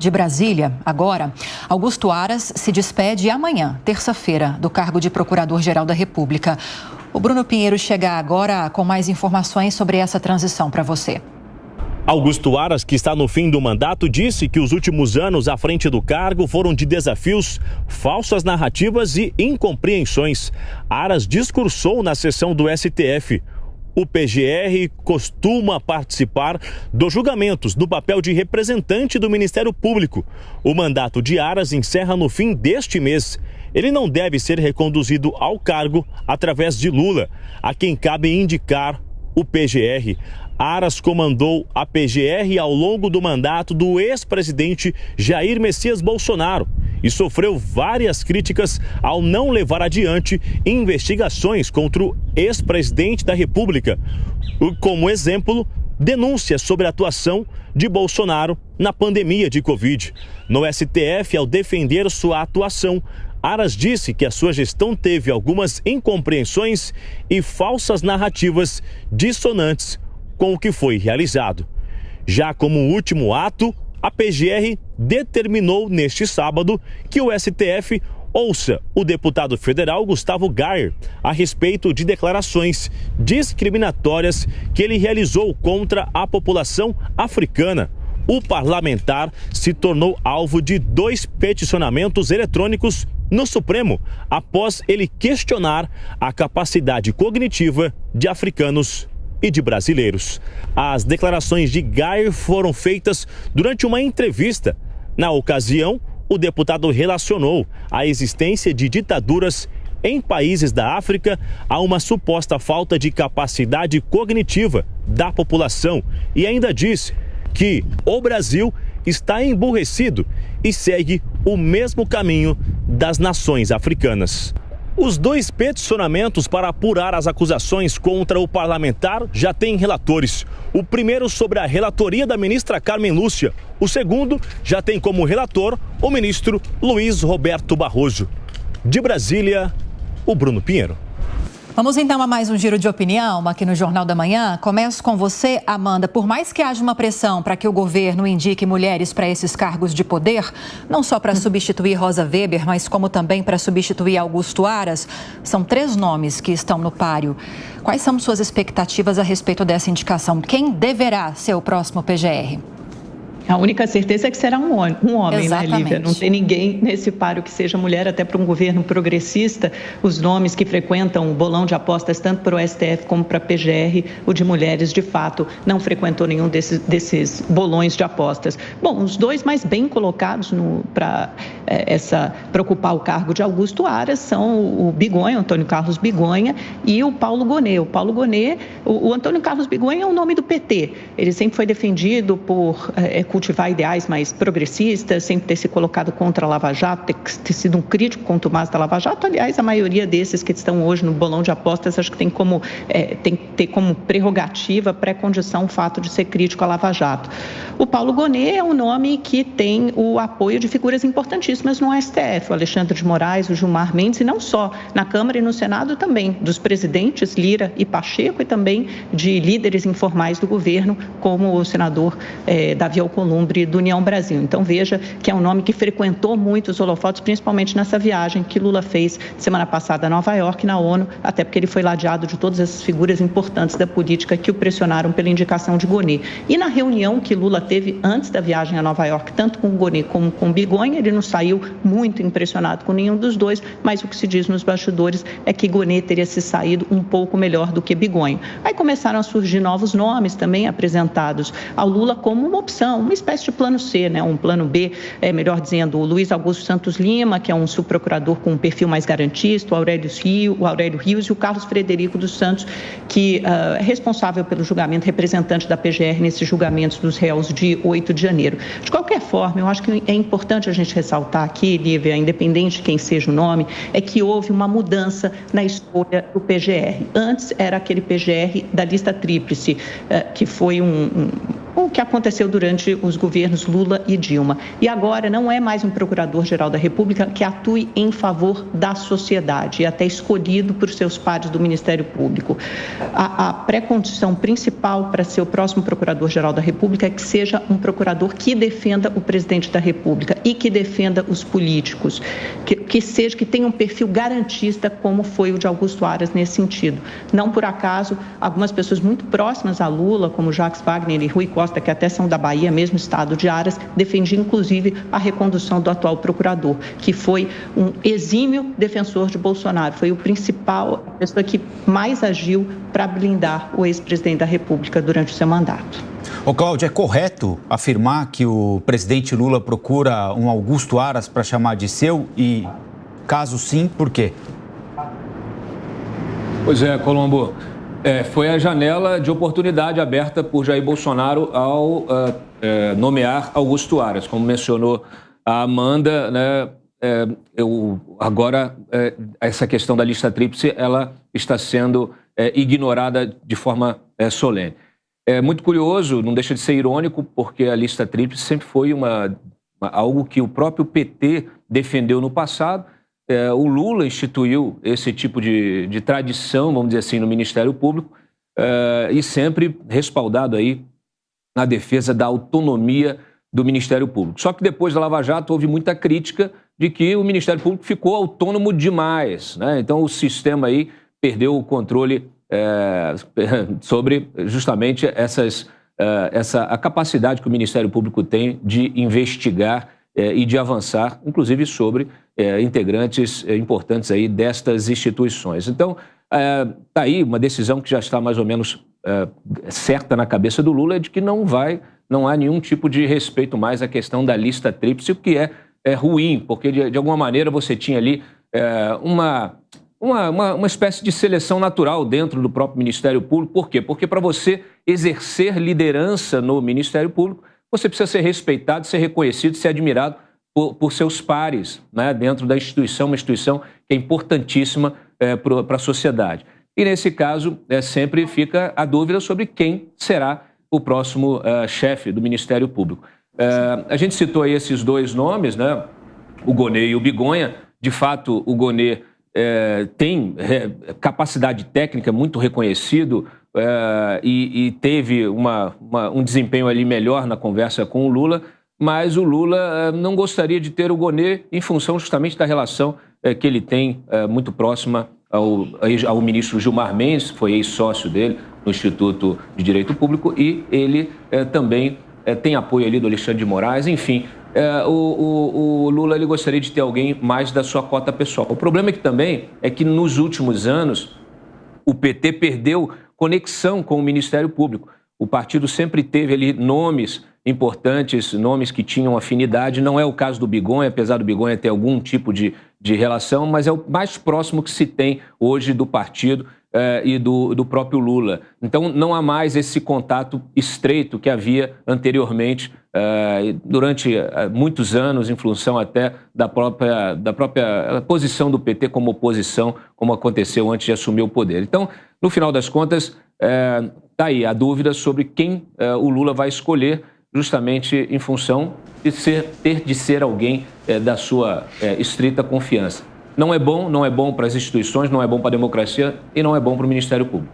De Brasília, agora, Augusto Aras se despede amanhã, terça-feira, do cargo de Procurador-Geral da República. O Bruno Pinheiro chega agora com mais informações sobre essa transição para você. Augusto Aras, que está no fim do mandato, disse que os últimos anos à frente do cargo foram de desafios, falsas narrativas e incompreensões. Aras discursou na sessão do STF. O PGR costuma participar dos julgamentos no papel de representante do Ministério Público. O mandato de Aras encerra no fim deste mês. Ele não deve ser reconduzido ao cargo através de Lula, a quem cabe indicar o PGR. Aras comandou a PGR ao longo do mandato do ex-presidente Jair Messias Bolsonaro e sofreu várias críticas ao não levar adiante investigações contra o ex-presidente da República. Como exemplo, denúncias sobre a atuação de Bolsonaro na pandemia de Covid. No STF, ao defender sua atuação, Aras disse que a sua gestão teve algumas incompreensões e falsas narrativas dissonantes com o que foi realizado. Já como último ato, a PGR determinou neste sábado que o STF ouça o deputado federal Gustavo Gayer a respeito de declarações discriminatórias que ele realizou contra a população africana. O parlamentar se tornou alvo de 2 peticionamentos eletrônicos no Supremo, após ele questionar a capacidade cognitiva de africanos e de brasileiros. As declarações de Gayer foram feitas durante uma entrevista. Na ocasião, o deputado relacionou a existência de ditaduras em países da África a uma suposta falta de capacidade cognitiva da população e ainda disse que o Brasil está emburrecido e segue o mesmo caminho das nações africanas. Os 2 peticionamentos para apurar as acusações contra o parlamentar já têm relatores. O primeiro sobre a relatoria da ministra Carmen Lúcia. O segundo já tem como relator o ministro Luiz Roberto Barroso. De Brasília, o Bruno Pinheiro. Vamos então a mais um giro de opinião aqui no Jornal da Manhã. Começo com você, Amanda. Por mais que haja uma pressão para que o governo indique mulheres para esses cargos de poder, não só para substituir Rosa Weber, mas como também para substituir Augusto Aras, são 3 nomes que estão no páreo. Quais são suas expectativas a respeito dessa indicação? Quem deverá ser o próximo PGR? A única certeza é que será um homem, Exatamente. né, Lívia? Não tem ninguém nesse páreo que seja mulher, até para um governo progressista. Os nomes que frequentam o bolão de apostas, tanto para o STF como para a PGR, o de mulheres, de fato, não frequentou nenhum desses bolões de apostas. Bom, os 2 mais bem colocados para ocupar o cargo de Augusto Aras são o Bigonha, o Antônio Carlos Bigonha, e o Paulo Gonet. O Antônio Carlos Bigonha é o nome do PT. Ele sempre foi defendido por cultivar ideais mais progressistas, sempre ter se colocado contra a Lava Jato, ter sido um crítico contumaz da Lava Jato. Aliás, a maioria desses que estão hoje no bolão de apostas, acho que tem que ter como prerrogativa, pré-condição, o fato de ser crítico à Lava Jato. O Paulo Gonet é um nome que tem o apoio de figuras importantíssimas no STF, o Alexandre de Moraes, o Gilmar Mendes, e não só na Câmara e no Senado também, dos presidentes Lira e Pacheco, e também de líderes informais do governo, como o senador Davi Alcolumbre, do União Brasil. Então, veja que é um nome que frequentou muito os holofotes, principalmente nessa viagem que Lula fez semana passada a Nova York, na ONU, até porque ele foi ladeado de todas essas figuras importantes da política que o pressionaram pela indicação de Gonet. E na reunião que Lula teve antes da viagem a Nova York, tanto com Gonet como com Bigonha, ele não saiu muito impressionado com nenhum dos 2, mas o que se diz nos bastidores é que Gonet teria se saído um pouco melhor do que Bigonha. Aí começaram a surgir novos nomes também apresentados ao Lula como uma opção, uma espécie de plano C, né? Um plano B, melhor dizendo, o Luiz Augusto Santos Lima, que é um subprocurador com um perfil mais garantista, o Aurélio Rios e o Carlos Frederico dos Santos, que é responsável pelo julgamento, representante da PGR nesses julgamentos dos réus de 8 de janeiro. De qualquer forma, eu acho que é importante a gente ressaltar aqui, Lívia, independente de quem seja o nome, é que houve uma mudança na escolha do PGR. Antes era aquele PGR da lista tríplice, que foi o que aconteceu durante os governos Lula e Dilma. E agora não é mais um procurador-geral da República que atue em favor da sociedade, e até escolhido por seus pares do Ministério Público. A pré-condição principal para ser o próximo procurador-geral da República é que seja um procurador que defenda o presidente da República e que defenda os políticos, que tenha um perfil garantista, como foi o de Augusto Aras nesse sentido. Não por acaso, algumas pessoas muito próximas a Lula, como Jacques Wagner e Rui Costa, que até são da Bahia, mesmo estado de Aras, defendiam inclusive a recondução do atual procurador, que foi um exímio defensor de Bolsonaro, foi o principal, a pessoa que mais agiu para blindar o ex-presidente da República durante o seu mandato. Ô Cláudio, é correto afirmar que o presidente Lula procura um Augusto Aras para chamar de seu? E, caso sim, por quê? Pois é, Colombo. Foi a janela de oportunidade aberta por Jair Bolsonaro ao nomear Augusto Aras. Como mencionou a Amanda, né, agora essa questão da lista tríplice ela está sendo ignorada de forma solene. É muito curioso, não deixa de ser irônico, porque a lista tríplice sempre foi algo que o próprio PT defendeu no passado. O Lula instituiu esse tipo de tradição, vamos dizer assim, no Ministério Público, e sempre respaldado aí na defesa da autonomia do Ministério Público. Só que depois da Lava Jato houve muita crítica de que o Ministério Público ficou autônomo demais, né? Então o sistema aí perdeu o controle sobre justamente a capacidade que o Ministério Público tem de investigar e de avançar, inclusive sobre integrantes importantes aí destas instituições. Então, está aí uma decisão que já está mais ou menos certa na cabeça do Lula, de que não há nenhum tipo de respeito mais à questão da lista tríplice, o que é ruim, porque de alguma maneira você tinha ali uma espécie de seleção natural dentro do próprio Ministério Público. Por quê? Porque para você exercer liderança no Ministério Público, você precisa ser respeitado, ser reconhecido, ser admirado por seus pares, né, dentro da instituição, uma instituição que é importantíssima para a sociedade. E nesse caso, sempre fica a dúvida sobre quem será o próximo chefe do Ministério Público. A gente citou aí esses dois nomes, né, o Gonê e o Bigonha. De fato, o Gonê tem capacidade técnica muito reconhecido e teve um desempenho ali melhor na conversa com o Lula, mas o Lula não gostaria de ter o Gonê em função justamente da relação que ele tem muito próxima ao ministro Gilmar Mendes, que foi ex-sócio dele no Instituto de Direito Público, e ele também tem apoio ali do Alexandre de Moraes, enfim. O Lula ele gostaria de ter alguém mais da sua cota pessoal. O problema é que nos últimos anos o PT perdeu conexão com o Ministério Público. O partido sempre teve ali nomes importantes, nomes que tinham afinidade. Não é o caso do Bigonha, apesar do Bigonha ter algum tipo de relação, mas é o mais próximo que se tem hoje do partido e do próprio Lula. Então não há mais esse contato estreito que havia anteriormente, durante muitos anos, em função até da própria posição do PT como oposição, como aconteceu antes de assumir o poder. Então, no final das contas, está aí a dúvida sobre quem o Lula vai escolher, justamente em função de ter de ser alguém da sua estrita confiança. Não é bom para as instituições, não é bom para a democracia e não é bom para o Ministério Público.